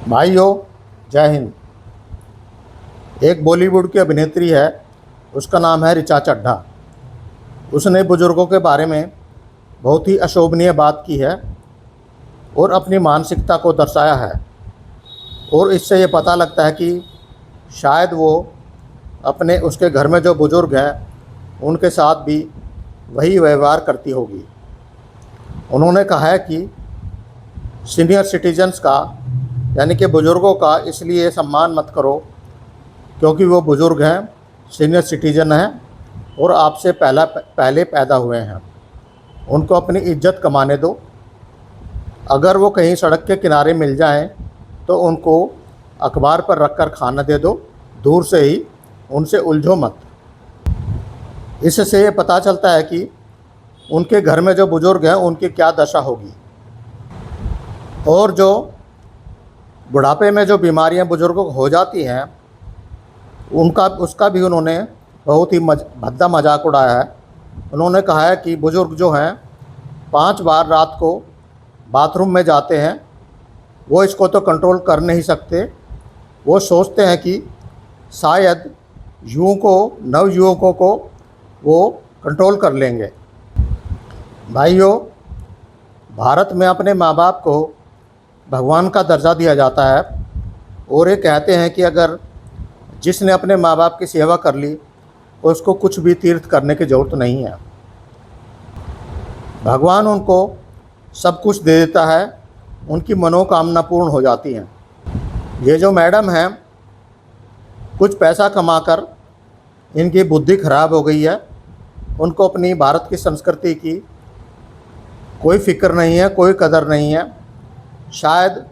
भाइयों, जय हिंद। एक बॉलीवुड की अभिनेत्री है, उसका नाम है ऋचा चड्ढा। उसने बुज़ुर्गों के बारे में बहुत ही अशोभनीय बात की है और अपनी मानसिकता को दर्शाया है। और इससे ये पता लगता है कि शायद वो अपने उसके घर में जो बुज़ुर्ग हैं उनके साथ भी वही व्यवहार करती होगी। उन्होंने कहा है कि सीनियर सिटीजन्स का यानी कि बुज़ुर्गों का इसलिए सम्मान मत करो क्योंकि वो बुज़ुर्ग हैं, सीनियर सिटीजन हैं और आपसे पहले पैदा हुए हैं। उनको अपनी इज्जत कमाने दो। अगर वो कहीं सड़क के किनारे मिल जाएं तो उनको अखबार पर रख कर खाना दे दो, दूर से ही, उनसे उलझो मत। इससे ये पता चलता है कि उनके घर में जो बुज़ुर्ग हैं उनकी क्या दशा होगी। और जो बुढ़ापे में जो बीमारियां बुज़ुर्गों को हो जाती हैं उसका भी उन्होंने बहुत ही भद्दा मजाक उड़ाया है। उन्होंने कहा है कि बुज़ुर्ग जो हैं 5 बार रात को बाथरूम में जाते हैं, वो इसको तो कंट्रोल कर नहीं सकते। वो सोचते हैं कि शायद नवयुवकों को वो कंट्रोल कर लेंगे। भाइयों, भारत में अपने माँ बाप को भगवान का दर्जा दिया जाता है और ये कहते हैं कि अगर जिसने अपने माँ बाप की सेवा कर ली उसको कुछ भी तीर्थ करने की ज़रूरत नहीं है। भगवान उनको सब कुछ दे देता है, उनकी मनोकामना पूर्ण हो जाती हैं। ये जो मैडम हैं, कुछ पैसा कमाकर इनकी बुद्धि खराब हो गई है। उनको अपनी भारत की संस्कृति की कोई फ़िक्र नहीं है, कोई कदर नहीं है। शायद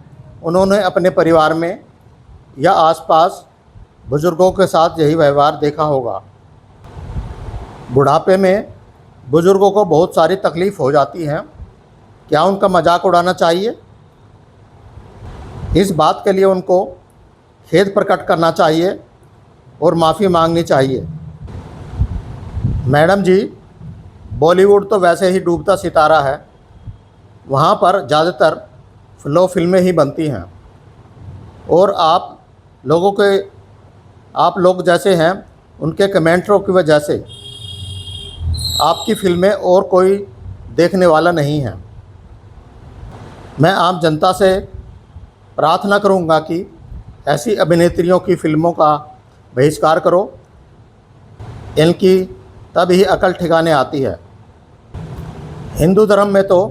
उन्होंने अपने परिवार में या आसपास बुज़ुर्गों के साथ यही व्यवहार देखा होगा। बुढ़ापे में बुज़ुर्गों को बहुत सारी तकलीफ़ हो जाती हैं। क्या उनका मजाक उड़ाना चाहिए? इस बात के लिए उनको खेद प्रकट करना चाहिए और माफ़ी मांगनी चाहिए। मैडम जी, बॉलीवुड तो वैसे ही डूबता सितारा है, वहाँ पर ज़्यादातर फ़्लो फिल्में ही बनती हैं और आप लोग जैसे हैं उनके कमेंटरों की वजह से आपकी फ़िल्में और कोई देखने वाला नहीं है। मैं आम जनता से प्रार्थना करूंगा कि ऐसी अभिनेत्रियों की फ़िल्मों का बहिष्कार करो। इनकी तभी अकल ठिकाने आती है। हिंदू धर्म में तो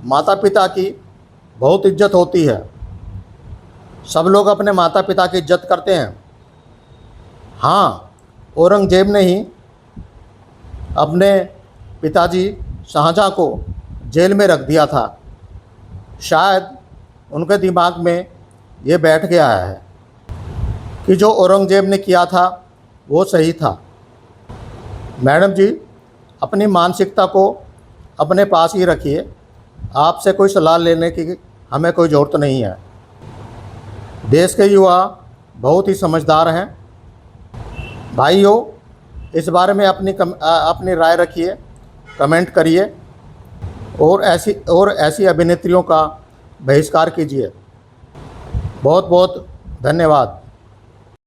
माता पिता की बहुत इज्जत होती है। सब लोग अपने माता पिता की इज्जत करते हैं। हाँ, औरंगजेब ने ही अपने पिताजी शाहजहाँ को जेल में रख दिया था। शायद उनके दिमाग में ये बैठ गया है कि जो औरंगजेब ने किया था वो सही था। मैडम जी, अपनी मानसिकता को अपने पास ही रखिए। आपसे कोई सलाह लेने की हमें कोई ज़रूरत नहीं है। देश के युवा बहुत ही समझदार हैं। भाइयों, इस बारे में अपनी राय रखिए, कमेंट करिए और ऐसी अभिनेत्रियों का बहिष्कार कीजिए। बहुत बहुत धन्यवाद।